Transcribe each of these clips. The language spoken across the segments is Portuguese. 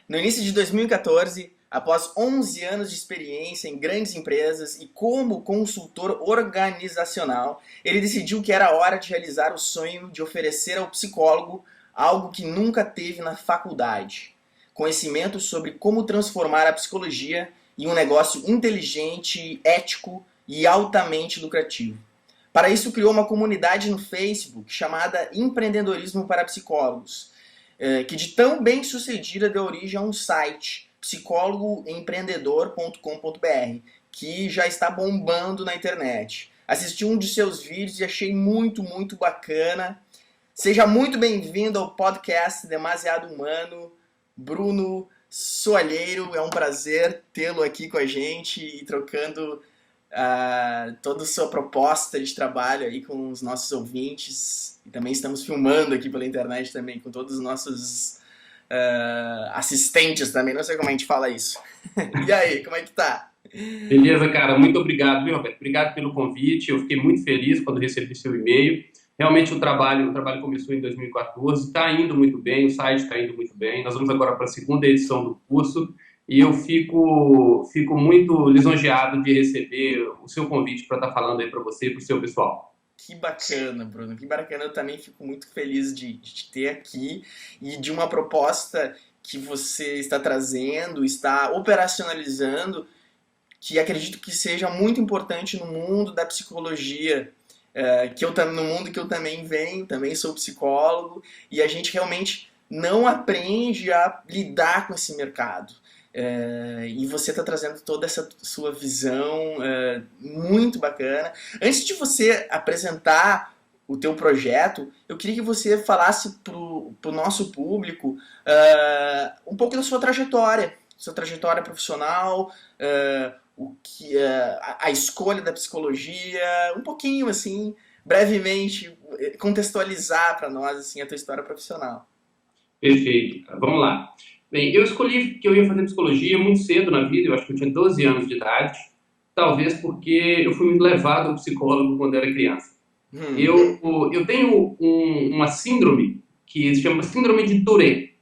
No início de 2014, após 11 anos de experiência em grandes empresas e como consultor organizacional, ele decidiu que era hora de realizar o sonho de oferecer ao psicólogo algo que nunca teve na faculdade: conhecimento sobre como transformar a psicologia em um negócio inteligente, ético e altamente lucrativo. Para isso, criou uma comunidade no Facebook chamada Empreendedorismo para Psicólogos, que de tão bem sucedida deu origem a um site, psicólogoempreendedor.com.br, que já está bombando na internet. Assisti um de seus vídeos e achei muito, muito bacana. Seja muito bem-vindo ao podcast Demasiado Humano, Bruno Soalheiro. É um prazer tê-lo aqui com a gente e trocando toda a sua proposta de trabalho aí com os nossos ouvintes. E também estamos filmando aqui pela internet também com todos os nossos assistentes também, não sei como a gente fala isso. E aí, como é que tá? Beleza, cara, muito obrigado, viu, Roberto? Obrigado pelo convite, eu fiquei muito feliz quando recebi seu e-mail. Realmente o trabalho começou em 2014, está indo muito bem, o site está indo muito bem. Nós vamos agora para a segunda edição do curso e eu fico muito lisonjeado de receber o seu convite para estar falando aí para você e para o seu pessoal. Que bacana, Bruno, que bacana. Eu também fico muito feliz de te ter aqui e de uma proposta que você está trazendo, está operacionalizando, que acredito que seja muito importante no mundo da psicologia, no mundo que eu também venho, também sou psicólogo, e a gente realmente não aprende a lidar com esse mercado. E você está trazendo toda essa sua visão muito bacana. Antes de você apresentar o teu projeto, eu queria que você falasse para o nosso público um pouco da sua trajetória profissional, a escolha da psicologia, um pouquinho assim, brevemente, contextualizar para nós assim, a tua história profissional. Perfeito, vamos lá. Bem, eu escolhi que eu ia fazer psicologia muito cedo na vida, eu acho que eu tinha 12 anos de idade, talvez porque eu fui muito levado ao psicólogo quando era criança. Eu tenho uma síndrome que se chama síndrome de Tourette.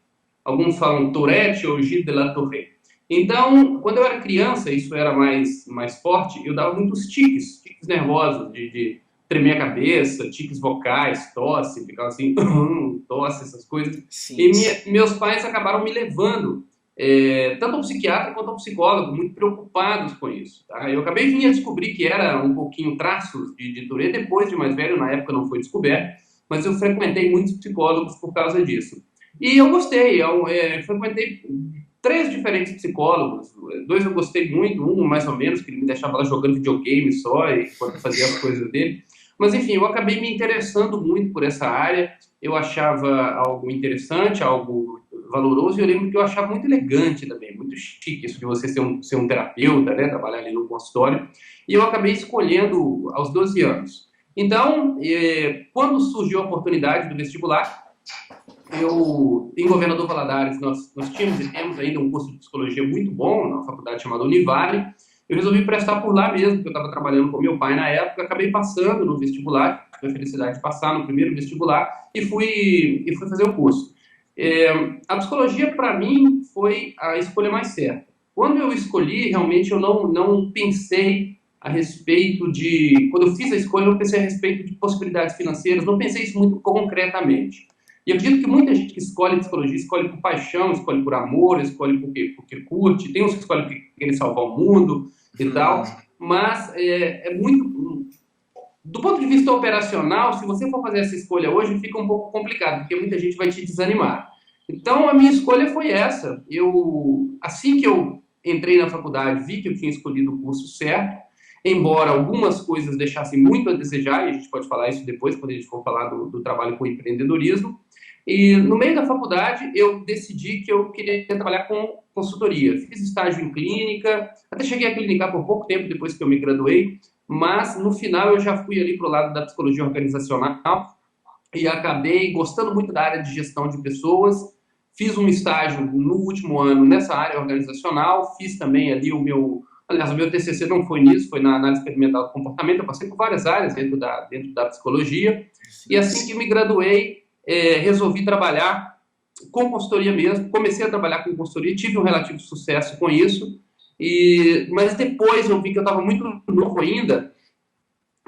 Alguns falam Tourette ou Gilles de la Tourette. Então, quando eu era criança, isso era mais forte, eu dava muitos tiques nervosos, de tremer a cabeça, tiques vocais, tosse, ficava assim, tosse, essas coisas. Sim. E meus pais acabaram me levando, tanto ao psiquiatra quanto ao psicólogo, muito preocupados com isso. Tá? Eu acabei vindo a descobrir que era um pouquinho traços de Tourette, depois de mais velho, na época não foi descoberto, mas eu frequentei muitos psicólogos por causa disso. E eu gostei, frequentei 3 diferentes psicólogos, 2 eu gostei muito, um mais ou menos, que ele me deixava lá jogando videogame só, enquanto fazia as coisas dele. Mas enfim, eu acabei me interessando muito por essa área, eu achava algo interessante, algo valoroso, e eu lembro que eu achava muito elegante também, muito chique isso de você ser um terapeuta, né, trabalhar ali no consultório, e eu acabei escolhendo aos 12 anos. Então, quando surgiu a oportunidade do vestibular, em Governador Valadares, nós tínhamos e temos ainda um curso de psicologia muito bom, na faculdade chamada Univale. Eu resolvi prestar por lá mesmo, porque eu estava trabalhando com meu pai na época, acabei passando no vestibular, tive a felicidade de passar no primeiro vestibular e fui fazer o curso. A psicologia, para mim, foi a escolha mais certa. Quando eu escolhi, realmente eu não pensei a respeito de... Quando eu fiz a escolha, eu não pensei a respeito de possibilidades financeiras, não pensei isso muito concretamente. E eu acredito que muita gente que escolhe psicologia, escolhe por paixão, escolhe por amor, escolhe porque curte, tem uns que escolhem porque querem salvar o mundo e tal, mas é muito... Do ponto de vista operacional, se você for fazer essa escolha hoje, fica um pouco complicado, porque muita gente vai te desanimar. Então, a minha escolha foi essa. Assim que eu entrei na faculdade, vi que eu tinha escolhido o curso certo, embora algumas coisas deixassem muito a desejar, e a gente pode falar isso depois, quando a gente for falar do trabalho com empreendedorismo. E no meio da faculdade, eu decidi que eu queria trabalhar com consultoria. Fiz estágio em clínica, até cheguei a clinicar por pouco tempo depois que eu me graduei, mas no final eu já fui ali para o lado da psicologia organizacional e acabei gostando muito da área de gestão de pessoas. Fiz um estágio no último ano nessa área organizacional, fiz também ali o meu TCC não foi nisso, foi na análise experimental do comportamento. Eu passei por várias áreas dentro da psicologia. E assim que me graduei, resolvi trabalhar com consultoria mesmo, comecei a trabalhar com consultoria, tive um relativo sucesso com isso, mas depois eu vi que eu estava muito novo ainda,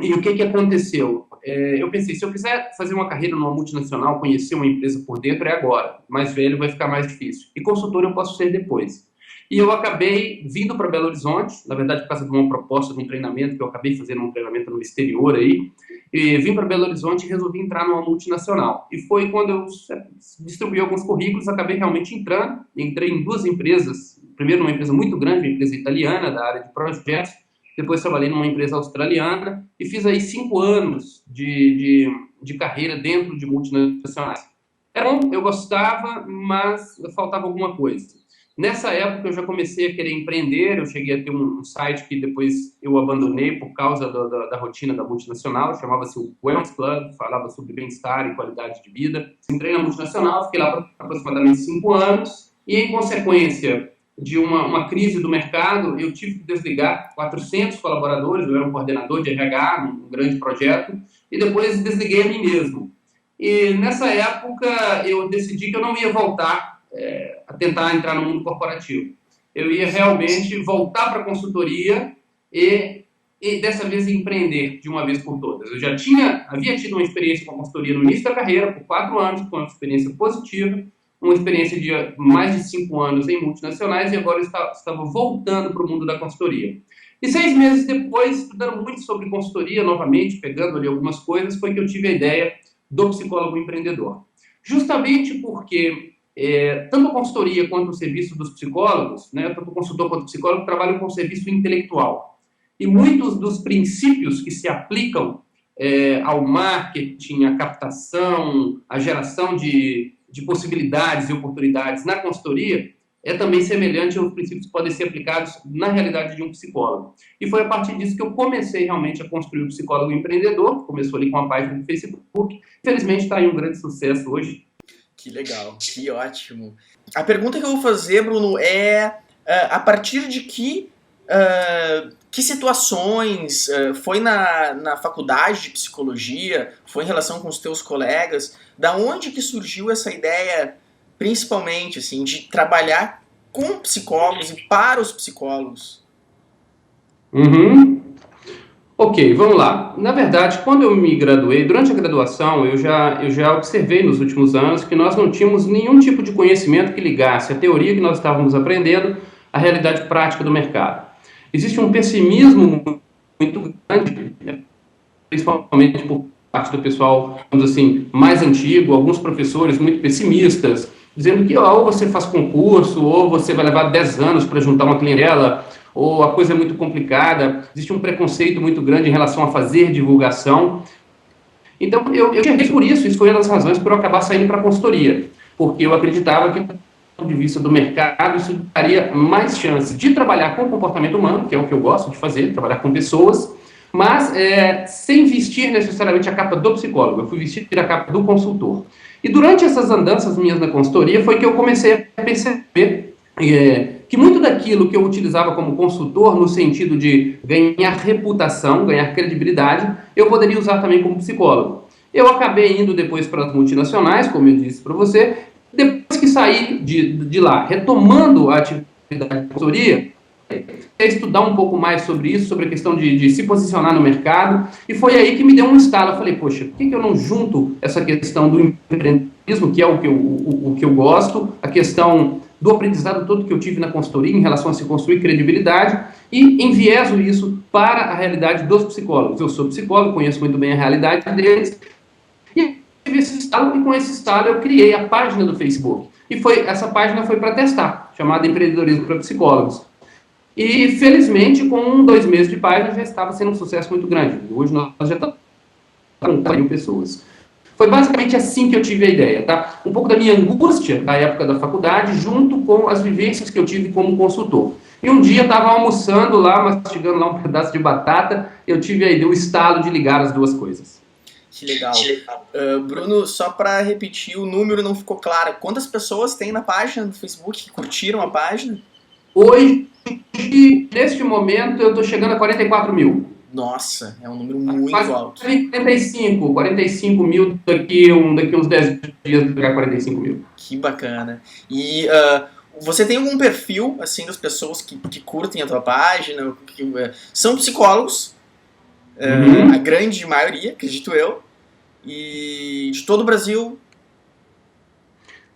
e o que aconteceu? Eu pensei, se eu quiser fazer uma carreira numa multinacional, conhecer uma empresa por dentro, é agora. Mais velho vai ficar mais difícil. E consultor eu posso ser depois. E eu acabei vindo para Belo Horizonte, na verdade por causa de uma proposta de um treinamento, que eu acabei fazendo um treinamento no exterior aí, e vim para Belo Horizonte e resolvi entrar numa multinacional. E foi quando eu distribuí alguns currículos, acabei realmente entrando, entrei em 2 empresas, primeiro numa empresa muito grande, uma empresa italiana da área de projetos, depois trabalhei numa empresa australiana e fiz aí 5 anos de carreira dentro de multinacionais. Era bom, eu gostava, mas faltava alguma coisa. Nessa época eu já comecei a querer empreender, eu cheguei a ter um site que depois eu abandonei por causa da rotina da multinacional, chamava-se o Wellness Club, falava sobre bem-estar e qualidade de vida. Entrei na multinacional, fiquei lá por aproximadamente 5 anos e, em consequência de uma crise do mercado, eu tive que desligar 400 colaboradores, eu era um coordenador de RH num grande projeto, e depois desliguei a mim mesmo. E nessa época eu decidi que eu não ia voltar a tentar entrar no mundo corporativo. Eu ia realmente voltar para a consultoria e dessa vez empreender de uma vez por todas. Eu já havia tido uma experiência com a consultoria no início da carreira, por 4 anos, com uma experiência positiva, uma experiência de mais de 5 anos em multinacionais, e agora eu estava voltando para o mundo da consultoria. E 6 meses depois, estudando muito sobre consultoria, novamente, pegando ali algumas coisas, foi que eu tive a ideia do psicólogo empreendedor. Justamente porque tanto a consultoria quanto o serviço dos psicólogos, né, tanto o consultor quanto o psicólogo, trabalham com o serviço intelectual. E muitos dos princípios que se aplicam ao marketing, à captação, à geração de possibilidades e oportunidades na consultoria é também semelhante aos princípios que podem ser aplicados na realidade de um psicólogo. E foi a partir disso que eu comecei realmente a construir o Psicólogo Empreendedor, começou ali com a página do Facebook, infelizmente está em um grande sucesso hoje. Que legal, que ótimo. A pergunta que eu vou fazer, Bruno, é a partir de que situações foi na faculdade de psicologia, foi em relação com os teus colegas, da onde que surgiu essa ideia, principalmente, assim, de trabalhar com psicólogos e para os psicólogos? Ok, vamos lá. Na verdade, quando eu me graduei, durante a graduação, eu já observei nos últimos anos que nós não tínhamos nenhum tipo de conhecimento que ligasse a teoria que nós estávamos aprendendo à realidade prática do mercado. Existe um pessimismo muito grande, principalmente por parte do pessoal, vamos assim, mais antigo, alguns professores muito pessimistas, dizendo que ou você faz concurso, ou você vai levar 10 anos para juntar uma clientela, ou a coisa é muito complicada, existe um preconceito muito grande em relação a fazer divulgação. Então, eu tinha por isso foi uma das razões por eu acabar saindo para a consultoria, porque eu acreditava que, do ponto de vista do mercado, isso daria mais chance de trabalhar com o comportamento humano, que é o que eu gosto de fazer, trabalhar com pessoas, mas sem vestir necessariamente a capa do psicólogo, eu fui vestir a capa do consultor. E durante essas andanças minhas na consultoria foi que eu comecei a perceber que muito daquilo que eu utilizava como consultor, no sentido de ganhar reputação, ganhar credibilidade, eu poderia usar também como psicólogo. Eu acabei indo depois para as multinacionais, como eu disse para você, depois que saí de lá, retomando a atividade de consultoria, estudar um pouco mais sobre isso, sobre a questão de se posicionar no mercado, e foi aí que me deu um estalo. Eu falei, poxa, por que eu não junto essa questão do empreendedorismo, que é o que eu gosto, a questão do aprendizado todo que eu tive na consultoria em relação a se construir credibilidade, e envieso isso para a realidade dos psicólogos. Eu sou psicólogo, conheço muito bem a realidade deles, e tive esse estalo, e com esse estalo eu criei a página do Facebook. E essa página foi para testar, chamada Empreendedorismo para Psicólogos. E, felizmente, com 2 meses de página, já estava sendo um sucesso muito grande. Hoje nós já estamos com 40 pessoas. Foi basicamente assim que eu tive a ideia, tá? Um pouco da minha angústia da época da faculdade, junto com as vivências que eu tive como consultor. E um dia eu estava almoçando lá, mastigando lá um pedaço de batata, eu tive a ideia, o estalo de ligar as duas coisas. Que legal. Bruno, só para repetir, o número não ficou claro. Quantas pessoas tem na página do Facebook que curtiram a página? Hoje, neste momento, eu estou chegando a 44 mil. Nossa, é um número muito Quase alto. 45 mil daqui uns 10 dias, pegar 45 mil. Que bacana. E você tem algum perfil, assim, das pessoas que curtem a tua página? São psicólogos, a grande maioria, acredito eu, e de todo o Brasil.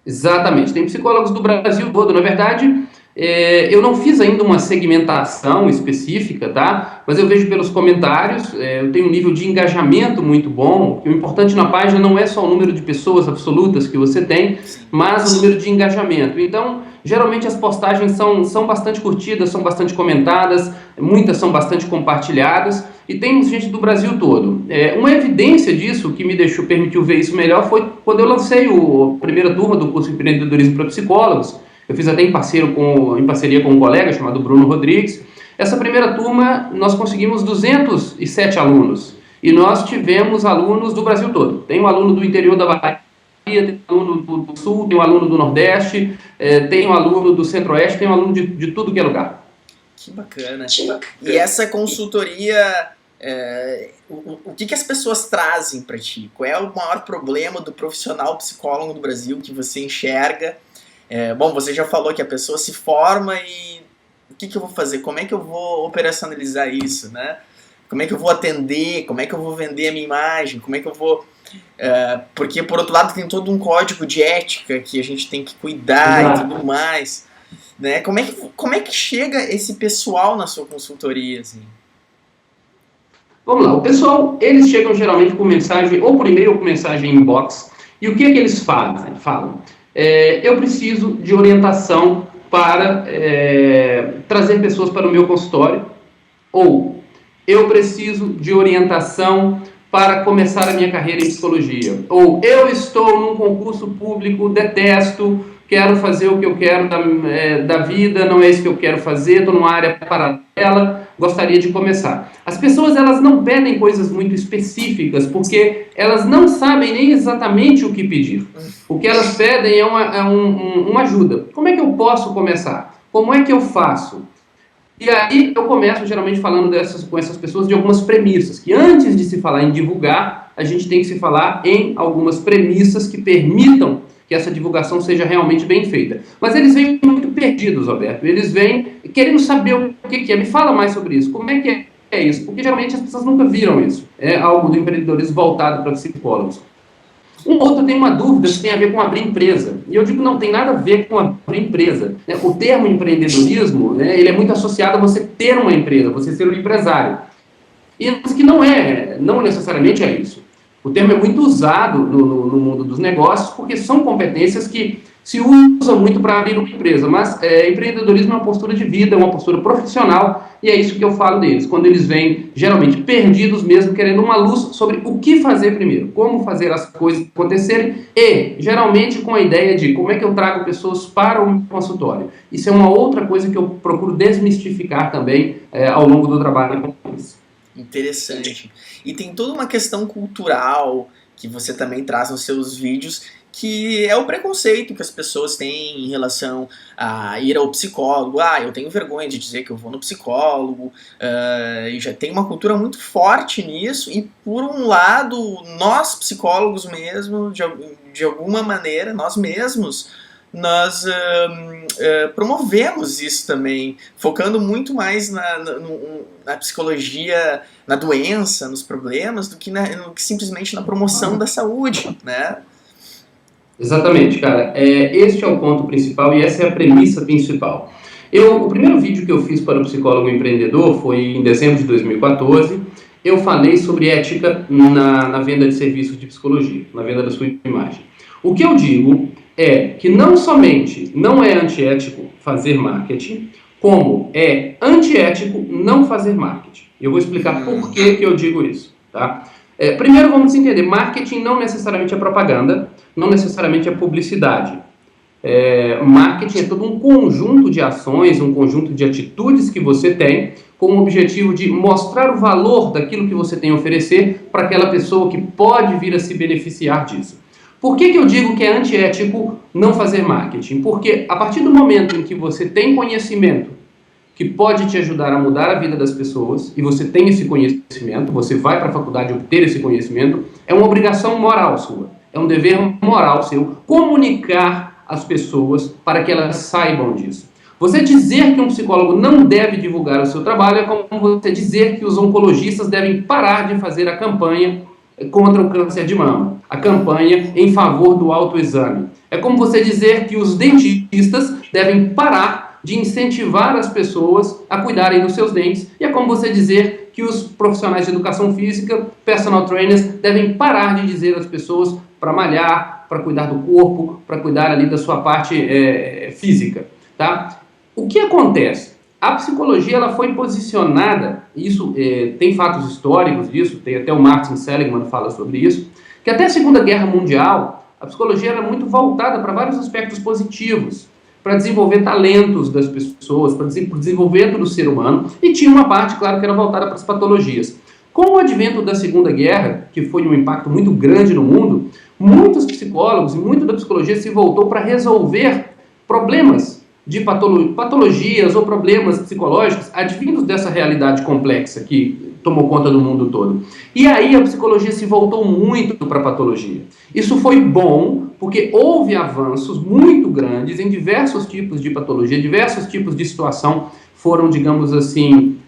Exatamente. Tem psicólogos do Brasil todo. Na verdade, eu não fiz ainda uma segmentação específica, tá? Mas eu vejo pelos comentários, eu tenho um nível de engajamento muito bom. Que o importante na página não é só o número de pessoas absolutas que você tem, mas o número de engajamento. Então, geralmente as postagens são bastante curtidas, são bastante comentadas, muitas são bastante compartilhadas. E tem gente do Brasil todo. Uma evidência disso, que me permitiu ver isso melhor, foi quando eu lancei a primeira turma do curso de empreendedorismo para psicólogos. Eu fiz até em parceria com um colega chamado Bruno Rodrigues. Essa primeira turma, nós conseguimos 207 alunos. E nós tivemos alunos do Brasil todo. Tem um aluno do interior da Bahia, tem um aluno do Sul, tem um aluno do Nordeste, tem um aluno do Centro-Oeste, tem um aluno de tudo que é lugar. Que bacana. E essa consultoria, o que as pessoas trazem para ti? Qual é o maior problema do profissional psicólogo do Brasil que você enxerga? Bom, você já falou que a pessoa se forma e o que eu vou fazer? Como é que eu vou operacionalizar isso, né? Como é que eu vou atender? Como é que eu vou vender a minha imagem? Como é que eu vou... porque, por outro lado, tem todo um código de ética que a gente tem que cuidar. Exato. E tudo mais. Né? Como é que chega esse pessoal na sua consultoria? Assim? Vamos lá, o pessoal, eles chegam geralmente com mensagem, ou por e-mail ou com mensagem inbox, e o que é que eles falam? Eu preciso de orientação para trazer pessoas para o meu consultório, ou eu preciso de orientação para começar a minha carreira em psicologia, ou eu estou num concurso público, detesto, quero fazer o que eu quero da vida, não é isso que eu quero fazer, estou numa área paralela, gostaria de começar. As pessoas, elas não pedem coisas muito específicas, porque elas não sabem nem exatamente o que pedir. O que elas pedem é uma ajuda. Como é que eu posso começar? Como é que eu faço? E aí eu começo geralmente falando com essas pessoas de algumas premissas, que antes de se falar em divulgar, a gente tem que se falar em algumas premissas que permitam que essa divulgação seja realmente bem feita. Mas eles vêm muito perdidos, Alberto. Eles vêm querendo saber o que é. Me fala mais sobre isso. Como é que é isso? Porque geralmente as pessoas nunca viram isso. É algo do empreendedorismo voltado para psicólogos. Um outro tem uma dúvida se tem a ver com abrir empresa. E eu digo que não tem nada a ver com abrir empresa. O termo empreendedorismo, ele é muito associado a você ter uma empresa, você ser um empresário. E que não necessariamente é isso. O termo é muito usado no mundo dos negócios porque são competências que se usam muito para abrir uma empresa, mas empreendedorismo é uma postura de vida, uma postura profissional, e é isso que eu falo deles, quando eles vêm geralmente perdidos mesmo, querendo uma luz sobre o que fazer primeiro, como fazer as coisas acontecerem, e geralmente com a ideia de como é que eu trago pessoas para o meu consultório. Isso é uma outra coisa que eu procuro desmistificar também ao longo do trabalho com eles. Interessante. E tem toda uma questão cultural que você também traz nos seus vídeos, que é o preconceito que as pessoas têm em relação a ir ao psicólogo. Eu tenho vergonha de dizer que eu vou no psicólogo, e já tem uma cultura muito forte nisso, e por um lado, nós psicólogos mesmo, de alguma maneira, nós mesmos, nós promovemos isso também, focando muito mais na psicologia, na doença, nos problemas, do que simplesmente na promoção da saúde, né? Exatamente, cara. Este é o ponto principal e essa é a premissa principal. O primeiro vídeo que eu fiz para o Psicólogo Empreendedor foi em dezembro de 2014. Eu falei sobre ética na venda de serviços de psicologia, na venda da sua imagem. O que eu digo é que não somente não é antiético fazer marketing, como é antiético não fazer marketing. Eu vou explicar por que eu digo isso, tá? Primeiro vamos entender, marketing não necessariamente é propaganda, não necessariamente é publicidade. Marketing é todo um conjunto de ações, um conjunto de atitudes que você tem com o objetivo de mostrar o valor daquilo que você tem a oferecer para aquela pessoa que pode vir a se beneficiar disso. Por que eu digo que é antiético não fazer marketing? Porque a partir do momento em que você tem conhecimento que pode te ajudar a mudar a vida das pessoas, e você tem esse conhecimento, você vai para a faculdade obter esse conhecimento, é uma obrigação moral sua, é um dever moral seu comunicar às pessoas para que elas saibam disso. Você dizer que um psicólogo não deve divulgar o seu trabalho é como você dizer que os oncologistas devem parar de fazer a campanha contra o câncer de mama, a campanha em favor do autoexame. É como você dizer que os dentistas devem parar de incentivar as pessoas a cuidarem dos seus dentes, e é como você dizer que os profissionais de educação física, personal trainers, devem parar de dizer às pessoas para malhar, para cuidar do corpo, para cuidar ali da sua parte física, tá? O que acontece? A psicologia ela foi posicionada, isso tem fatos históricos disso, tem até o Martin Seligman fala sobre isso, que até a Segunda Guerra Mundial, a psicologia era muito voltada para vários aspectos positivos, para desenvolver talentos das pessoas, para o desenvolvimento do ser humano, e tinha uma parte, claro, que era voltada para as patologias. Com o advento da Segunda Guerra, que foi um impacto muito grande no mundo, muitos psicólogos e muito da psicologia se voltou para resolver problemas de patologias ou problemas psicológicos advindos dessa realidade complexa que tomou conta do mundo todo. E aí a psicologia se voltou muito para a patologia. Isso foi bom, porque houve avanços muito grandes em diversos tipos de patologia, diversos tipos de situação foram, digamos assim,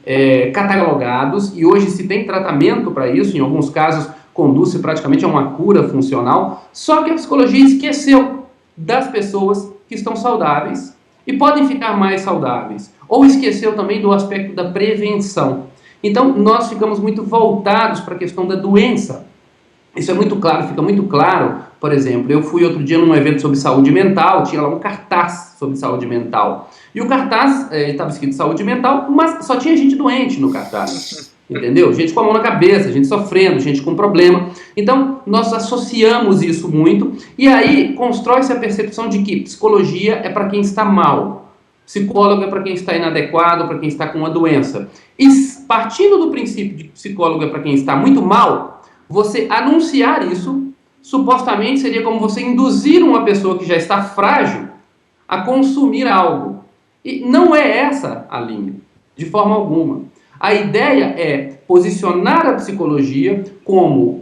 catalogados, e hoje se tem tratamento para isso, em alguns casos conduz-se praticamente a uma cura funcional, só que a psicologia esqueceu das pessoas que estão saudáveis e podem ficar mais saudáveis, ou esqueceu também do aspecto da prevenção. Então, nós ficamos muito voltados para a questão da doença. Isso é muito claro, fica muito claro. Por exemplo, eu fui outro dia num evento sobre saúde mental, tinha lá um cartaz sobre saúde mental. E o cartaz estava escrito saúde mental, mas só tinha gente doente no cartaz. Entendeu? Gente com a mão na cabeça, gente sofrendo, gente com problema. Então, nós associamos isso muito, e aí constrói-se a percepção de que psicologia é para quem está mal, psicólogo é para quem está inadequado, para quem está com uma doença. E partindo do princípio de que psicólogo é para quem está muito mal, você anunciar isso, supostamente seria como você induzir uma pessoa que já está frágil a consumir algo. E não é essa a linha, de forma alguma. A ideia é posicionar a psicologia como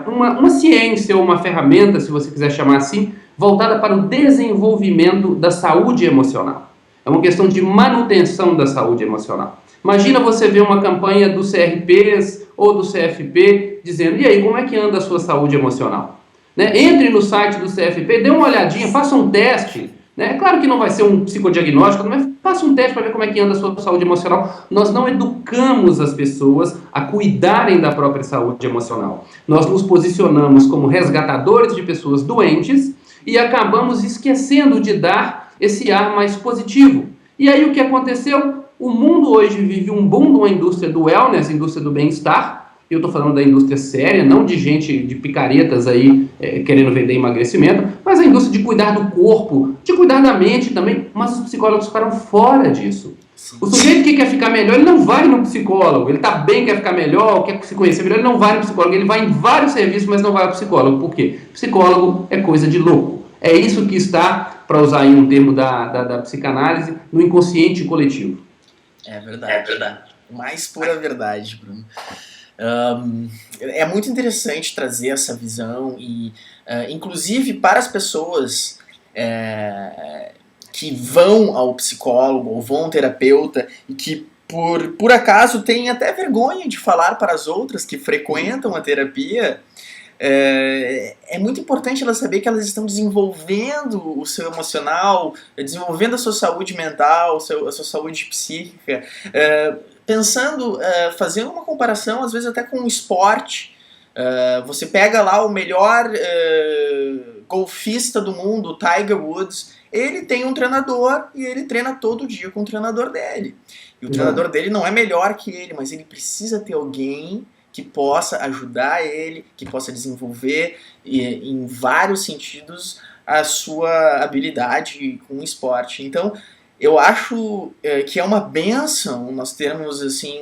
uma ciência ou uma ferramenta, se você quiser chamar assim, voltada para o desenvolvimento da saúde emocional. É uma questão de manutenção da saúde emocional. Imagina você ver uma campanha do CRPs ou do CFP dizendo, e aí, como é que anda a sua saúde emocional? Né? Entre no site do CFP, dê uma olhadinha, faça um teste. É claro que não vai ser um psicodiagnóstico, mas faça um teste para ver como é que anda a sua saúde emocional. Nós não educamos as pessoas a cuidarem da própria saúde emocional. Nós nos posicionamos como resgatadores de pessoas doentes e acabamos esquecendo de dar esse ar mais positivo. E aí o que aconteceu? O mundo hoje vive um boom de uma indústria do wellness, indústria do bem-estar. Eu estou falando da indústria séria, não de gente, de picaretas aí querendo vender emagrecimento, mas a indústria de cuidar do corpo, de cuidar da mente também, mas os psicólogos ficaram fora disso. Sim. O sujeito que quer ficar melhor, ele não vai no psicólogo, ele está bem, quer ficar melhor, quer se conhecer melhor, ele não vai no psicólogo, ele vai em vários serviços, mas não vai ao psicólogo. Por quê? Psicólogo é coisa de louco. É isso que está, para usar aí um termo da psicanálise, no inconsciente coletivo. É verdade. É verdade. Mais pura verdade, Bruno. É muito interessante trazer essa visão e, inclusive, para as pessoas que vão ao psicólogo ou vão ao terapeuta e que, por acaso, têm até vergonha de falar para as outras que frequentam a terapia, é muito importante elas saber que elas estão desenvolvendo o seu emocional, desenvolvendo a sua saúde mental, a sua saúde psíquica, pensando, fazendo uma comparação, às vezes até com o esporte. Você pega lá o melhor golfista do mundo, o Tiger Woods, ele tem um treinador e ele treina todo dia com o treinador dele. E o treinador dele não é melhor que ele, mas ele precisa ter alguém que possa ajudar ele, que possa desenvolver em vários sentidos a sua habilidade com o esporte. Então, eu acho que é uma bênção nós termos assim,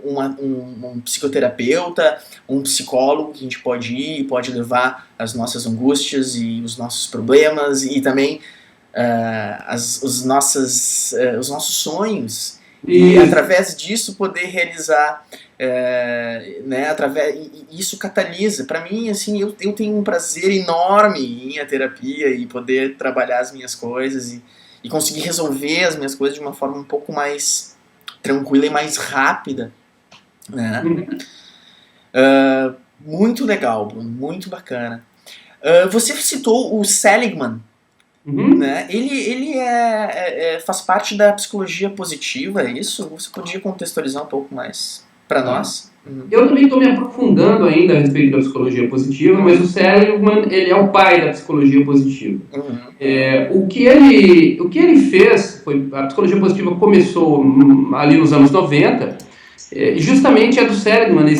um psicoterapeuta, um psicólogo que a gente pode ir e pode levar as nossas angústias e os nossos problemas e também os nossos sonhos. E através disso poder realizar, né, isso catalisa. Para mim, assim, eu tenho um prazer enorme em ir à terapia e poder trabalhar as minhas coisas e conseguir resolver as minhas coisas de uma forma um pouco mais tranquila e mais rápida, né? Muito legal, Bruno, muito bacana. Você citou o Seligman, né? Ele faz parte da psicologia positiva, é isso? Você podia contextualizar um pouco mais para nós? Eu também estou me aprofundando ainda a respeito da psicologia positiva, mas o Seligman, ele é o pai da psicologia positiva. O que ele fez, a psicologia positiva começou ali nos anos 90, justamente é do Seligman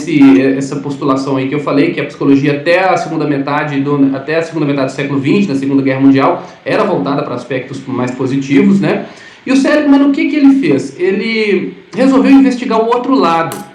essa postulação aí que eu falei, que a psicologia até a segunda metade do século XX, na Segunda Guerra Mundial, era voltada para aspectos mais positivos, né? E o Seligman, o que ele fez? Ele resolveu investigar o outro lado.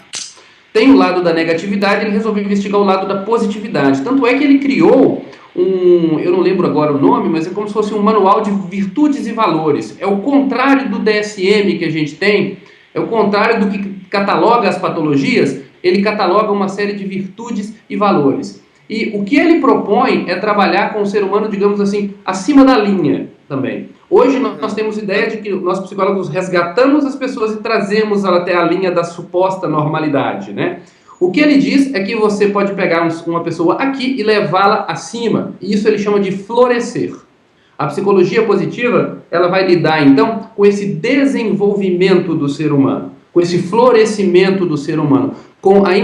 Tem o lado da negatividade, ele resolveu investigar o lado da positividade. Tanto é que ele criou eu não lembro agora o nome, mas é como se fosse um manual de virtudes e valores. É o contrário do DSM que a gente tem, é o contrário do que cataloga as patologias, ele cataloga uma série de virtudes e valores. E o que ele propõe é trabalhar com o ser humano, digamos assim, acima da linha também. Hoje nós temos ideia de que nós psicólogos resgatamos as pessoas e trazemos ela até a linha da suposta normalidade, né? O que ele diz é que você pode pegar uma pessoa aqui e levá-la acima, e isso ele chama de florescer. A psicologia positiva, ela vai lidar então com esse desenvolvimento do ser humano, com esse florescimento do ser humano, com a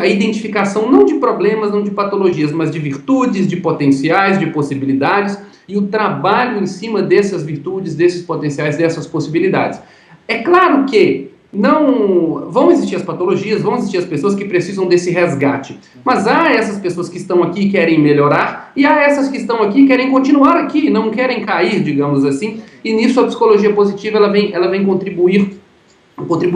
identificação não de problemas, não de patologias, mas de virtudes, de potenciais, de possibilidades, e o trabalho em cima dessas virtudes, desses potenciais, dessas possibilidades. É claro que não vão existir as patologias, vão existir as pessoas que precisam desse resgate, mas há essas pessoas que estão aqui e querem melhorar, e há essas que estão aqui e querem continuar aqui, não querem cair, digamos assim, e nisso a psicologia positiva ela vem contribuir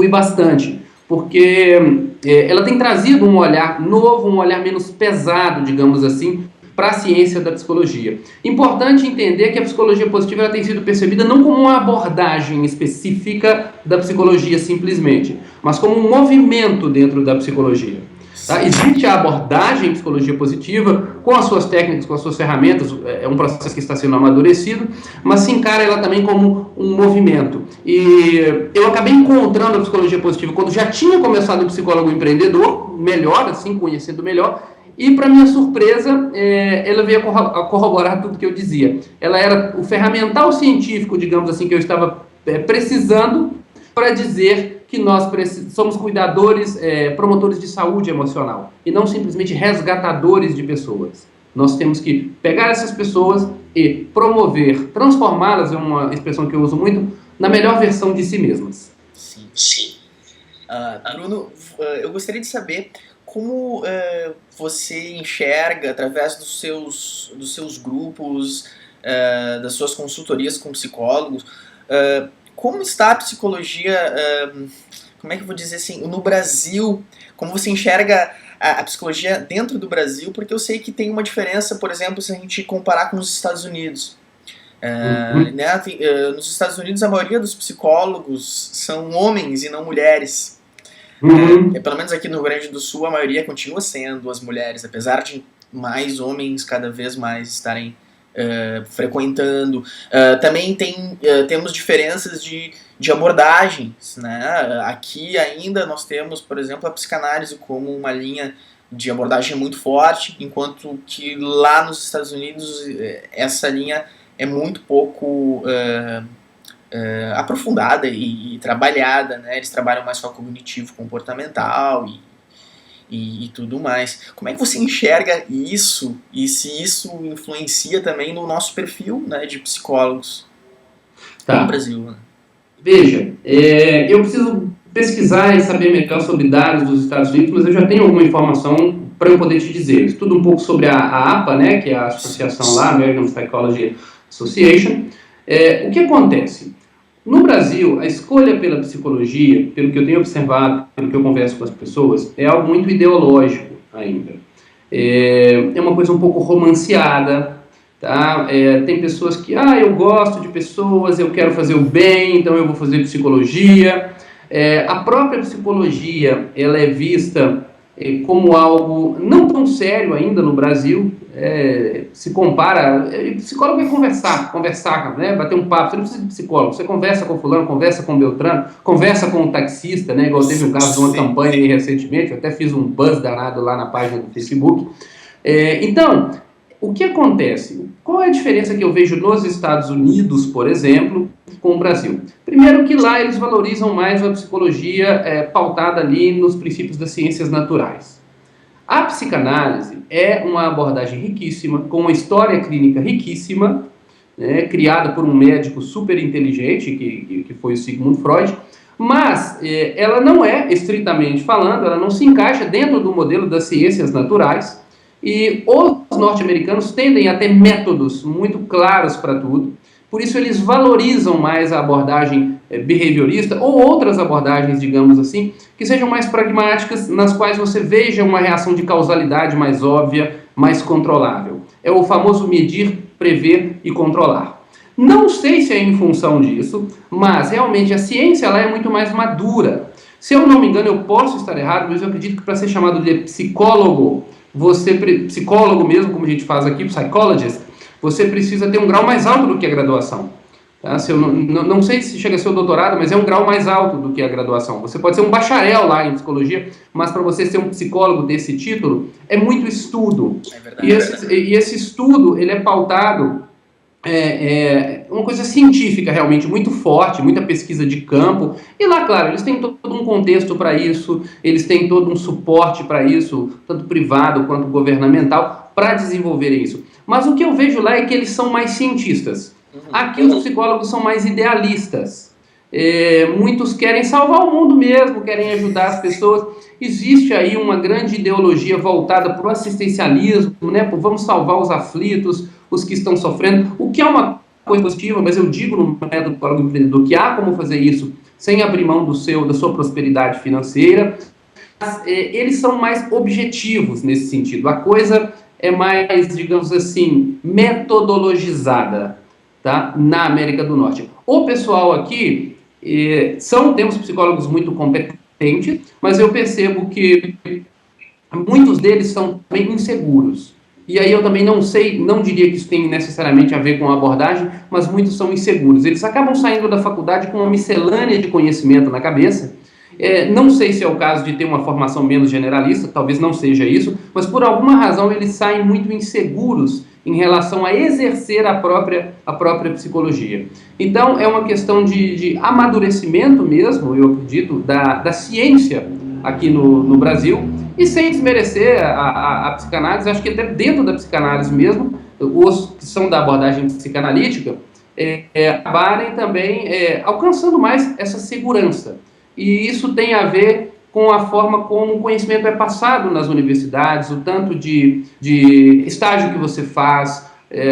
bastante, porque ela tem trazido um olhar novo, um olhar menos pesado, digamos assim, para a ciência da psicologia. Importante entender que a psicologia positiva ela tem sido percebida não como uma abordagem específica da psicologia simplesmente, mas como um movimento dentro da psicologia. Tá? Existe a abordagem em psicologia positiva, com as suas técnicas, com as suas ferramentas, é um processo que está sendo amadurecido, mas se encara ela também como um movimento. E eu acabei encontrando a psicologia positiva quando já tinha começado o psicólogo empreendedor, melhor, assim, conhecendo melhor, e, para minha surpresa, ela veio a corroborar tudo que eu dizia. Ela era o ferramental científico, digamos assim, que eu estava precisando para dizer que nós somos cuidadores, promotores de saúde emocional, e não simplesmente resgatadores de pessoas. Nós temos que pegar essas pessoas e promover, transformá-las, é uma expressão que eu uso muito, na melhor versão de si mesmas. Sim. Bruno, eu gostaria de saber como você enxerga, através dos seus grupos, das suas consultorias com psicólogos, como está a psicologia, como é que eu vou dizer assim, no Brasil, como você enxerga a psicologia dentro do Brasil, porque eu sei que tem uma diferença, por exemplo, se a gente comparar com os Estados Unidos. Né? Nos Estados Unidos, a maioria dos psicólogos são homens e não mulheres. Pelo menos aqui no Rio Grande do Sul, a maioria continua sendo as mulheres, apesar de mais homens cada vez mais estarem frequentando. Também temos diferenças de abordagens, né? Aqui ainda nós temos, por exemplo, a psicanálise como uma linha de abordagem muito forte, enquanto que lá nos Estados Unidos essa linha é muito pouco aprofundada e trabalhada, né? Eles trabalham mais só cognitivo-comportamental e tudo mais. Como é que você enxerga isso e se isso influencia também no nosso perfil, né, de psicólogos no Brasil? Né? Veja, eu preciso pesquisar e saber melhor sobre dados dos Estados Unidos, mas eu já tenho alguma informação para eu poder te dizer. Estudo um pouco sobre a APA, né, que é a associação lá, American Psychology Association. O que acontece? No Brasil, a escolha pela psicologia, pelo que eu tenho observado, pelo que eu converso com as pessoas, é algo muito ideológico ainda. É uma coisa um pouco romanceada, tá? Tem pessoas que, eu gosto de pessoas, eu quero fazer o bem, então eu vou fazer psicologia. A própria psicologia, ela é vista como algo não tão sério ainda no Brasil. Se compara, psicólogo é conversar, né? Bater um papo. Você não precisa de psicólogo, você conversa com fulano, conversa com Beltrano, conversa com o taxista, né? Igual teve um caso de uma campanha aí recentemente, eu até fiz um buzz danado lá na página do Facebook. Então, o que acontece? Qual é a diferença que eu vejo nos Estados Unidos, por exemplo, com o Brasil? Primeiro que lá eles valorizam mais a psicologia pautada ali nos princípios das ciências naturais. A psicanálise é uma abordagem riquíssima, com uma história clínica riquíssima, né, criada por um médico super inteligente, que foi o Sigmund Freud, mas ela não é, estritamente falando, ela não se encaixa dentro do modelo das ciências naturais, e os norte-americanos tendem a ter métodos muito claros para tudo, por isso eles valorizam mais a abordagem behaviorista ou outras abordagens, digamos assim, que sejam mais pragmáticas, nas quais você veja uma reação de causalidade mais óbvia, mais controlável. É o famoso medir, prever e controlar. Não sei se é em função disso, mas realmente a ciência ela é muito mais madura. Se eu não me engano, eu posso estar errado, mas eu acredito que para ser chamado de psicólogo, psicólogo mesmo, como a gente faz aqui, psychologist, você precisa ter um grau mais alto do que a graduação. Tá? Se eu não sei se chega a ser o doutorado, mas é um grau mais alto do que a graduação. Você pode ser um bacharel lá em psicologia, mas para você ser um psicólogo desse título, é muito estudo. É verdade. E esse estudo, ele é pautado uma coisa científica realmente muito forte, muita pesquisa de campo, e lá, claro, eles têm todo um contexto para isso, eles têm todo um suporte para isso, tanto privado quanto governamental, para desenvolver isso. Mas o que eu vejo lá é que eles são mais cientistas. Aqui os psicólogos são mais idealistas. Muitos querem salvar o mundo mesmo, querem ajudar as pessoas. Existe aí uma grande ideologia voltada para o assistencialismo, né? Vamos salvar os aflitos, os que estão sofrendo, o que é uma coisa positiva, mas eu digo no método psicólogo empreendedor que há como fazer isso sem abrir mão da sua prosperidade financeira. Mas, eles são mais objetivos nesse sentido. A coisa é mais, digamos assim, metodologizada, tá? Na América do Norte. O pessoal aqui temos psicólogos muito competentes, mas eu percebo que muitos deles são bem inseguros. E aí eu também não sei, não diria que isso tem necessariamente a ver com a abordagem, mas muitos são inseguros. Eles acabam saindo da faculdade com uma miscelânea de conhecimento na cabeça. Não sei se é o caso de ter uma formação menos generalista, talvez não seja isso, mas por alguma razão eles saem muito inseguros em relação a exercer a própria psicologia. Então é uma questão de amadurecimento mesmo, eu acredito, da ciência aqui no Brasil, e sem desmerecer a psicanálise, acho que até dentro da psicanálise mesmo, os que são da abordagem psicanalítica, acabarem também alcançando mais essa segurança. E isso tem a ver com a forma como o conhecimento é passado nas universidades, o tanto de estágio que você faz,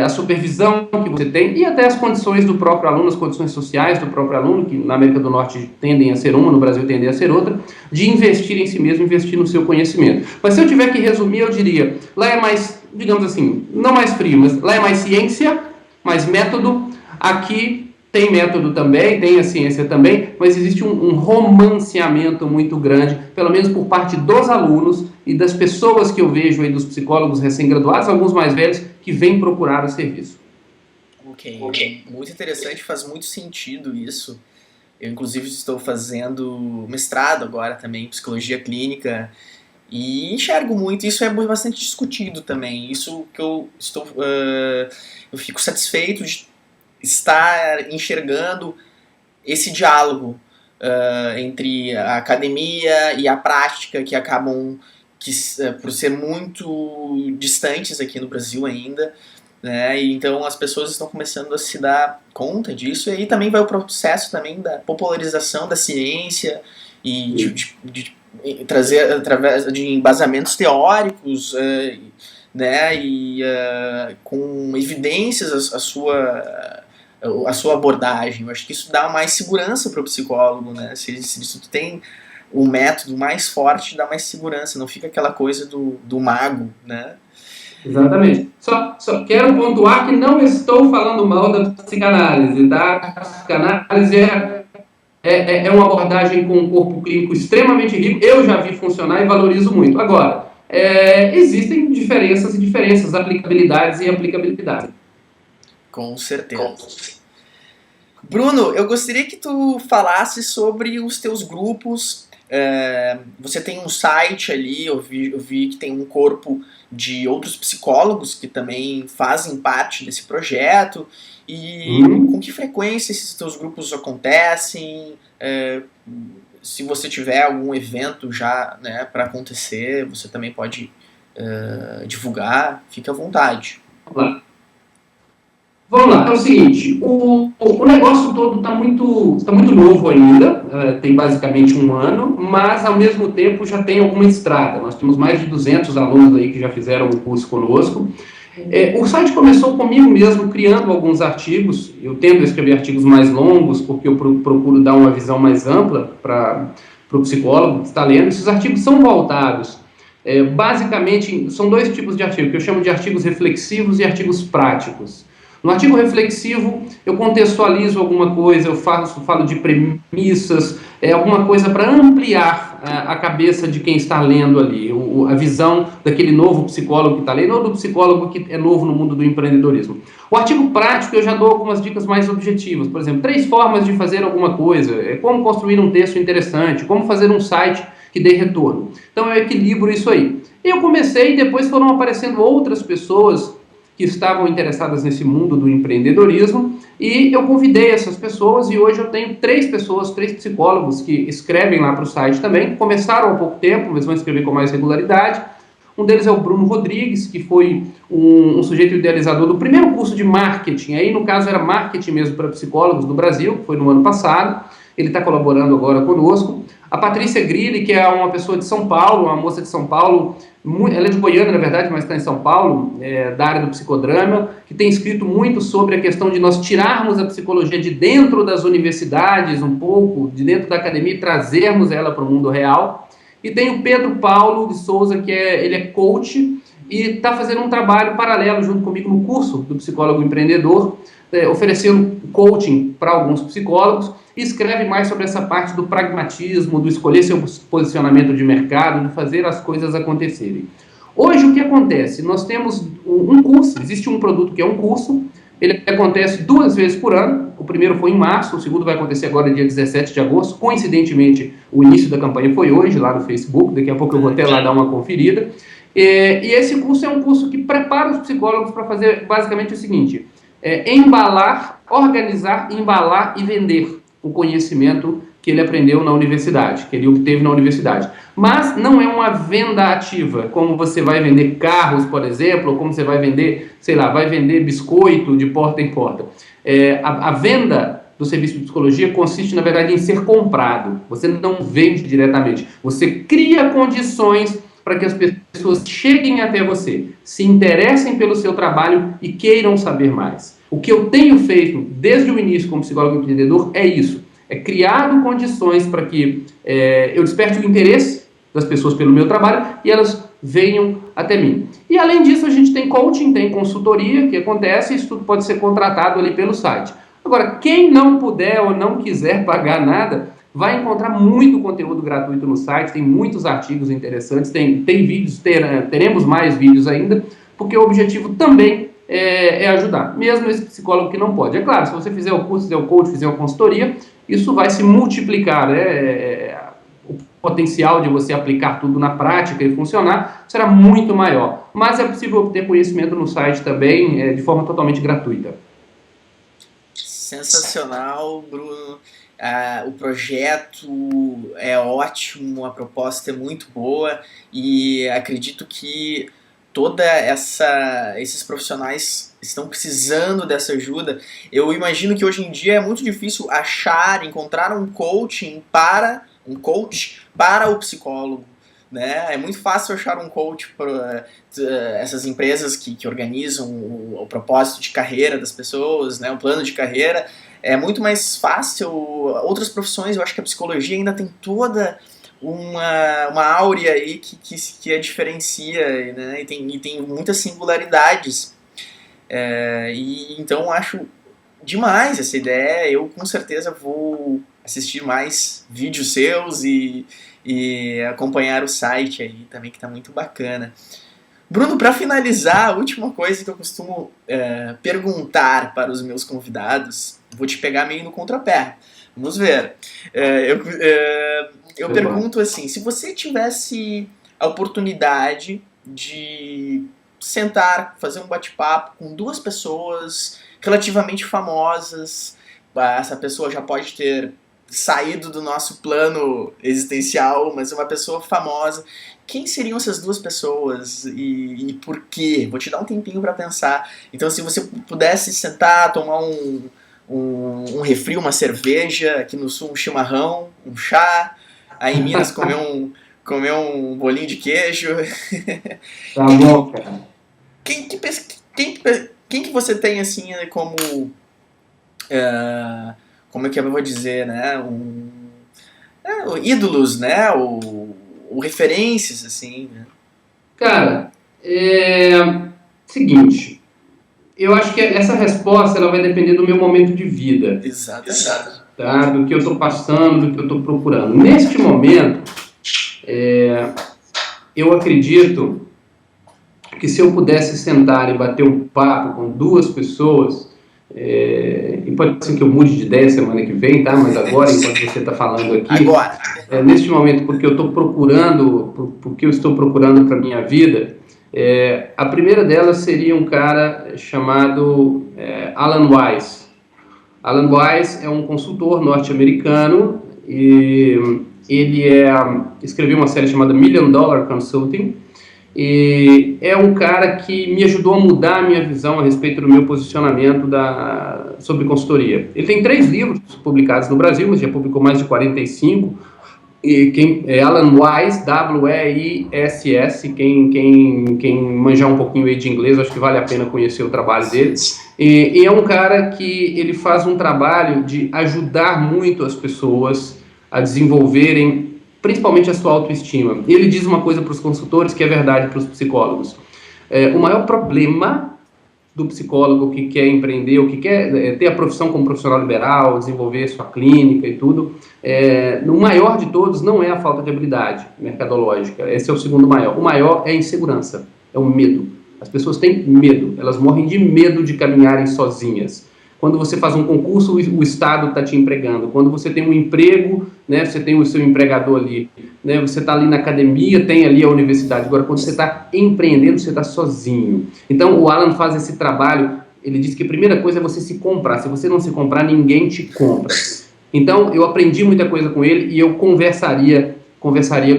a supervisão que você tem e até as condições do próprio aluno, as condições sociais do próprio aluno, que na América do Norte tendem a ser uma, no Brasil tendem a ser outra, de investir em si mesmo, investir no seu conhecimento. Mas se eu tiver que resumir, eu diria, lá é mais, digamos assim, não mais frio, mas lá é mais ciência, mais método. Aqui tem método também, tem a ciência também, mas existe um romanceamento muito grande, pelo menos por parte dos alunos e das pessoas que eu vejo aí, dos psicólogos recém-graduados, alguns mais velhos, que vêm procurar o serviço. Ok. Muito interessante, faz muito sentido isso. Eu, inclusive, estou fazendo mestrado agora também em psicologia clínica e enxergo muito, isso é bastante discutido também. Isso que eu fico satisfeito de estar enxergando esse diálogo entre a academia e a prática que acabam, por ser muito distantes aqui no Brasil ainda, né? E então as pessoas estão começando a se dar conta disso, e aí também vai o processo também da popularização da ciência e de trazer através de embasamentos teóricos, né? E com evidências a sua abordagem. Eu acho que isso dá mais segurança para o psicólogo, né? Se tu tem o método mais forte, dá mais segurança, não fica aquela coisa do mago, né? Exatamente. Só quero pontuar que não estou falando mal da psicanálise, tá? A psicanálise é uma abordagem com um corpo clínico extremamente rico. Eu já vi funcionar e valorizo muito. Agora, existem diferenças, aplicabilidades e aplicabilidades. Com certeza. Bruno, eu gostaria que tu falasse sobre os teus grupos. Você tem um site ali, eu vi que tem um corpo de outros psicólogos que também fazem parte desse projeto. E com que frequência esses teus grupos acontecem? Se você tiver algum evento já, né, para acontecer, você também pode divulgar, fique à vontade. Vamos lá, é o seguinte, o negócio todo está muito novo ainda, tem basicamente 1 ano, mas ao mesmo tempo já tem alguma estrada. Nós temos mais de 200 alunos aí que já fizeram o curso conosco. O site começou comigo mesmo, criando alguns artigos. Eu tendo a escrever artigos mais longos, porque eu procuro dar uma visão mais ampla para o psicólogo que está lendo. Esses artigos são voltados, basicamente, são 2 tipos de artigos, que eu chamo de artigos reflexivos e artigos práticos. No artigo reflexivo, eu contextualizo alguma coisa, eu falo de premissas, alguma coisa para ampliar a cabeça de quem está lendo ali, a visão daquele novo psicólogo que está lendo, ou do psicólogo que é novo no mundo do empreendedorismo. O artigo prático, eu já dou algumas dicas mais objetivas, por exemplo, 3 formas de fazer alguma coisa, como construir um texto interessante, como fazer um site que dê retorno. Então eu equilibro isso aí. Eu comecei e depois foram aparecendo outras pessoas que estavam interessadas nesse mundo do empreendedorismo, e eu convidei essas pessoas, e hoje eu tenho 3 psicólogos que escrevem lá para o site também, começaram há pouco tempo, mas vão escrever com mais regularidade. Um deles é o Bruno Rodrigues, que foi um sujeito idealizador do primeiro curso de marketing, aí no caso era marketing mesmo para psicólogos do Brasil, que foi no ano passado, ele está colaborando agora conosco. A Patrícia Grilli, que é uma pessoa de São Paulo, uma moça de São Paulo, ela é de Goiânia, na verdade, mas está em São Paulo, da área do psicodrama, que tem escrito muito sobre a questão de nós tirarmos a psicologia de dentro das universidades, um pouco, de dentro da academia, e trazermos ela para o mundo real. E tem o Pedro Paulo de Souza, que ele é coach e está fazendo um trabalho paralelo junto comigo no curso do psicólogo empreendedor, oferecendo coaching para alguns psicólogos, e escreve mais sobre essa parte do pragmatismo, do escolher seu posicionamento de mercado, de fazer as coisas acontecerem. Hoje o que acontece? Nós temos um curso, existe um produto que é um curso, ele acontece 2 vezes por ano, o primeiro foi em março, o segundo vai acontecer agora dia 17 de agosto, coincidentemente o início da campanha foi hoje, lá no Facebook, daqui a pouco eu vou até lá dar uma conferida, e esse curso é um curso que prepara os psicólogos para fazer basicamente o seguinte, embalar, organizar, embalar e vender o conhecimento que ele aprendeu na universidade, que ele obteve na universidade. Mas não é uma venda ativa, como você vai vender carros, por exemplo, ou como você vai vender, sei lá, vai vender biscoito de porta em porta. A venda do serviço de psicologia consiste, na verdade, em ser comprado. Você não vende diretamente. Você cria condições para que as pessoas cheguem até você, se interessem pelo seu trabalho e queiram saber mais. O que eu tenho feito desde o início como psicólogo empreendedor é isso, é criado condições para que eu desperte o interesse das pessoas pelo meu trabalho e elas venham até mim. E além disso a gente tem coaching, tem consultoria que acontece, isso tudo pode ser contratado ali pelo site. Agora, quem não puder ou não quiser pagar nada, vai encontrar muito conteúdo gratuito no site, tem muitos artigos interessantes, tem vídeos, teremos mais vídeos ainda, porque o objetivo também é ajudar, mesmo esse psicólogo que não pode. É claro, se você fizer o curso, fizer o coach, fizer a consultoria, isso vai se multiplicar, o potencial de você aplicar tudo na prática e funcionar será muito maior. Mas é possível obter conhecimento no site também, de forma totalmente gratuita. Sensacional, Bruno. O projeto é ótimo, a proposta é muito boa e acredito que esses profissionais estão precisando dessa ajuda. Eu imagino que hoje em dia é muito difícil encontrar um coach para o psicólogo, né? É muito fácil achar um coach para essas empresas que organizam o propósito de carreira das pessoas, né? O plano de carreira. É muito mais fácil. Outras profissões, eu acho que a psicologia ainda tem toda uma áurea aí que a diferencia, né? E tem muitas singularidades. Então acho demais essa ideia. Eu com certeza vou assistir mais vídeos seus e acompanhar o site aí também, que está muito bacana. Bruno, para finalizar, a última coisa que eu costumo perguntar para os meus convidados, vou te pegar meio no contrapé. Vamos ver. Eu pergunto assim, se você tivesse a oportunidade de sentar, fazer um bate-papo com duas pessoas relativamente famosas, essa pessoa já pode ter saído do nosso plano existencial, mas uma pessoa famosa. Quem seriam essas duas pessoas e por quê? Vou te dar um tempinho para pensar. Então, se você pudesse sentar, tomar um refri, uma cerveja, aqui no sul um chimarrão, um chá, aí em Minas comer um bolinho de queijo. Tá bom, cara. Quem que você tem assim como como é que eu vou dizer, né? Ídolos, né? Ou referências, assim, né? Cara, seguinte, eu acho que essa resposta ela vai depender do meu momento de vida. Exato. Tá? Do que eu estou passando, do que eu estou procurando. Neste momento, eu acredito que se eu pudesse sentar e bater um papo com duas pessoas, e pode ser que eu mude de ideia semana que vem, tá? Mas agora, enquanto você está falando aqui, agora, neste momento, porque eu estou procurando, porque eu estou procurando para minha vida, a primeira delas seria um cara chamado Alan Weiss. Alan Weiss é um consultor norte-americano e ele escreveu uma série chamada Million Dollar Consulting, e é um cara que me ajudou a mudar a minha visão a respeito do meu posicionamento sobre consultoria. Ele tem 3 livros publicados no Brasil, mas já publicou mais de 45. E Alan Weiss, W-E-I-S-S, quem manjar um pouquinho aí de inglês, acho que vale a pena conhecer o trabalho dele. E é um cara que ele faz um trabalho de ajudar muito as pessoas a desenvolverem principalmente a sua autoestima. Ele diz uma coisa para os consultores que é verdade para os psicólogos. O maior problema do psicólogo que quer empreender, ou que quer ter a profissão como profissional liberal, desenvolver sua clínica e tudo, o maior de todos não é a falta de habilidade mercadológica, esse é o segundo maior. O maior é a insegurança, é o medo. As pessoas têm medo, elas morrem de medo de caminharem sozinhas. Quando você faz um concurso, o Estado está te empregando. Quando você tem um emprego, né, você tem o seu empregador ali. Né, você está ali na academia, tem ali a universidade. Agora, quando você está empreendendo, você está sozinho. Então, o Alan faz esse trabalho. Ele diz que a primeira coisa é você se comprar. Se você não se comprar, ninguém te compra. Então, eu aprendi muita coisa com ele e eu conversaria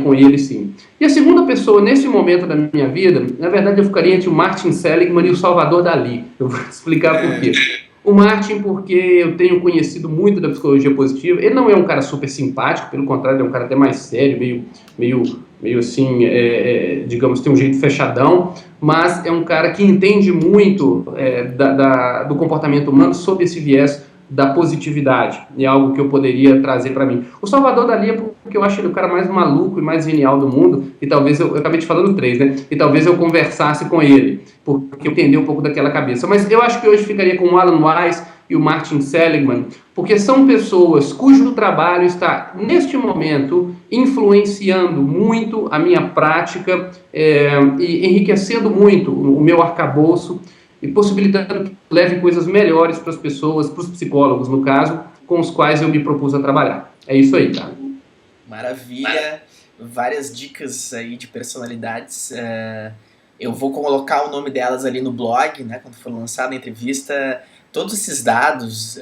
com ele, sim. E a segunda pessoa, nesse momento da minha vida, na verdade, eu ficaria entre o Martin Seligman e o Salvador Dalí. Eu vou explicar por quê. O Martin, porque eu tenho conhecido muito da psicologia positiva. Ele não é um cara super simpático, pelo contrário, ele é um cara até mais sério, meio assim, digamos, tem um jeito fechadão, mas é um cara que entende muito do comportamento humano sob esse viés da positividade. É algo que eu poderia trazer para mim. O Salvador Dalí é porque eu acho ele o cara mais maluco e mais genial do mundo, e talvez eu acabei te falando 3, né? E talvez eu conversasse com ele, porque eu entendi um pouco daquela cabeça. Mas eu acho que hoje ficaria com o Alan Weiss e o Martin Seligman, porque são pessoas cujo trabalho está, neste momento, influenciando muito a minha prática e enriquecendo muito o meu arcabouço e possibilitando que leve coisas melhores para as pessoas, para os psicólogos, no caso, com os quais eu me propus a trabalhar. É isso aí, cara. Maravilha. Várias dicas aí de personalidades. Eu vou colocar o nome delas ali no blog, né, quando for lançada a entrevista. Todos esses dados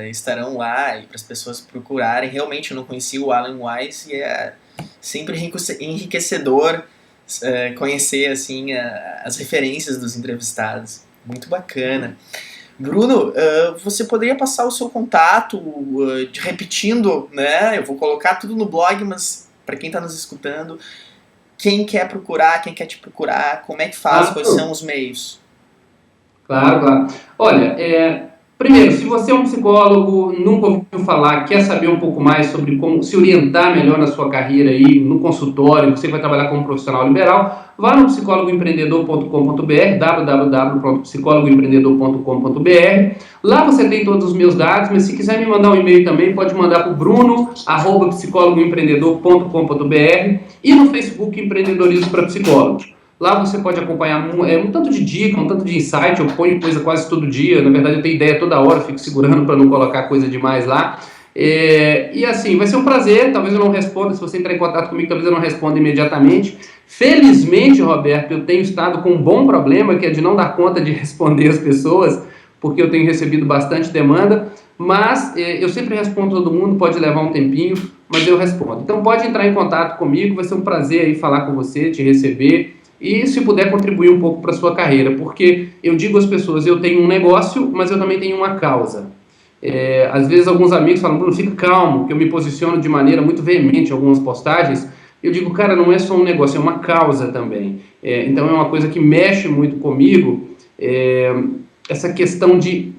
estarão lá para as pessoas procurarem. Realmente eu não conhecia o Alan Weiss e é sempre enriquecedor conhecer assim, as referências dos entrevistados. Muito bacana. Bruno, você poderia passar o seu contato, repetindo, né? Eu vou colocar tudo no blog, mas para quem está nos escutando, quem quer procurar, quem quer te procurar, como é que faz, quais são os meios? Claro. Olha, Primeiro, se você é um psicólogo, nunca ouviu falar, quer saber um pouco mais sobre como se orientar melhor na sua carreira aí, no consultório, você vai trabalhar como profissional liberal, vá no psicólogoempreendedor.com.br, www.psicólogoempreendedor.com.br. Lá você tem todos os meus dados, mas se quiser me mandar um e-mail também, pode mandar para o bruno@psicólogoempreendedor.com.br e no Facebook Empreendedorismo para Psicólogos. Lá você pode acompanhar um tanto de dica, um tanto de insight, eu ponho coisa quase todo dia, na verdade eu tenho ideia toda hora, fico segurando para não colocar coisa demais lá. E assim, vai ser um prazer, talvez eu não responda, se você entrar em contato comigo, talvez eu não responda imediatamente. Felizmente, Roberto, eu tenho estado com um bom problema, que é de não dar conta de responder as pessoas, porque eu tenho recebido bastante demanda, mas eu sempre respondo todo mundo, pode levar um tempinho, mas eu respondo. Então pode entrar em contato comigo, vai ser um prazer aí falar com você, te receber, e se puder contribuir um pouco para a sua carreira, porque eu digo às pessoas, eu tenho um negócio, mas eu também tenho uma causa. Às vezes alguns amigos falam, Bruno, fica calmo, que eu me posiciono de maneira muito veemente em algumas postagens. Eu digo, cara, não é só um negócio, é uma causa também. Então é uma coisa que mexe muito comigo, essa questão de,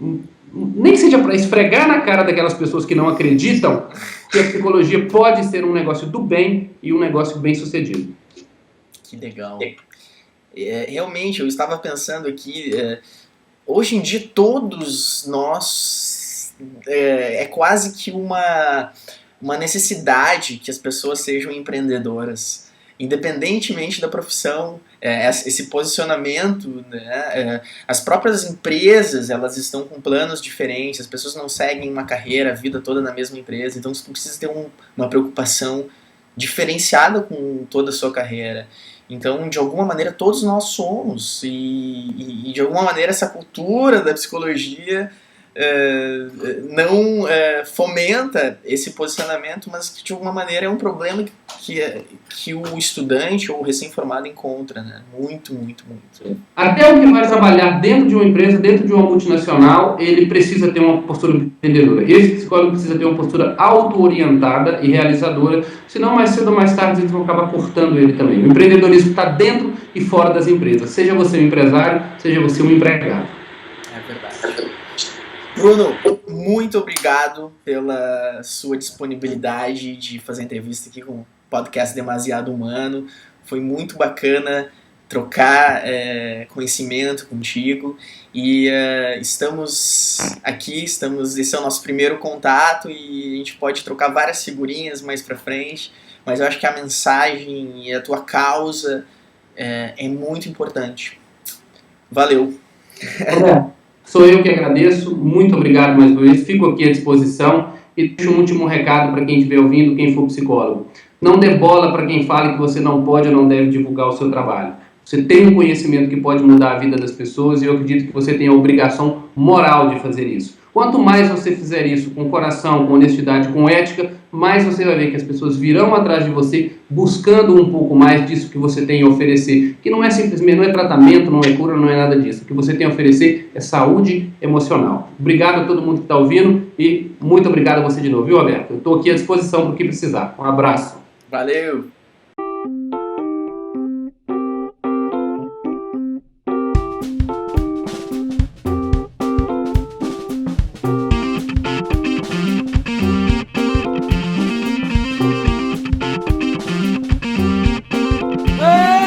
nem que seja para esfregar na cara daquelas pessoas que não acreditam, que a psicologia pode ser um negócio do bem e um negócio bem sucedido. Que legal. Realmente, eu estava pensando aqui, hoje em dia todos nós, é quase que uma necessidade que as pessoas sejam empreendedoras, independentemente da profissão, esse posicionamento, né, as próprias empresas, elas estão com planos diferentes, as pessoas não seguem uma carreira a vida toda na mesma empresa, então você precisa ter uma preocupação diferenciada com toda a sua carreira. Então, de alguma maneira, todos nós somos, e de alguma maneira essa cultura da psicologia não fomenta esse posicionamento, mas que de alguma maneira é um problema que o estudante ou o recém-formado encontra, né? Muito, muito, muito. Até o que vai trabalhar dentro de uma empresa, dentro de uma multinacional, ele precisa ter uma postura empreendedora. Esse psicólogo precisa ter uma postura auto-orientada e realizadora, senão mais cedo ou mais tarde eles vão acabar cortando ele também. O empreendedorismo está dentro e fora das empresas, seja você um empresário, seja você um empregado. É verdade. Bruno, muito obrigado pela sua disponibilidade de fazer entrevista aqui com o podcast Demasiado Humano. Foi muito bacana trocar conhecimento contigo e estamos aqui, esse é o nosso primeiro contato e a gente pode trocar várias figurinhas mais pra frente, mas eu acho que a mensagem e a tua causa é muito importante. Valeu! Sou eu que agradeço, muito obrigado mais uma vez, fico aqui à disposição e deixo um último recado para quem estiver ouvindo, quem for psicólogo. Não dê bola para quem fala que você não pode ou não deve divulgar o seu trabalho. Você tem um conhecimento que pode mudar a vida das pessoas e eu acredito que você tem a obrigação moral de fazer isso. Quanto mais você fizer isso com coração, com honestidade, com ética, mais você vai ver que as pessoas virão atrás de você buscando um pouco mais disso que você tem a oferecer, que não é simplesmente, não é tratamento, não é cura, não é nada disso. O que você tem a oferecer é saúde emocional. Obrigado a todo mundo que está ouvindo e muito obrigado a você de novo, viu, Alberto? Eu estou aqui à disposição para o que precisar. Um abraço. Valeu! Hey!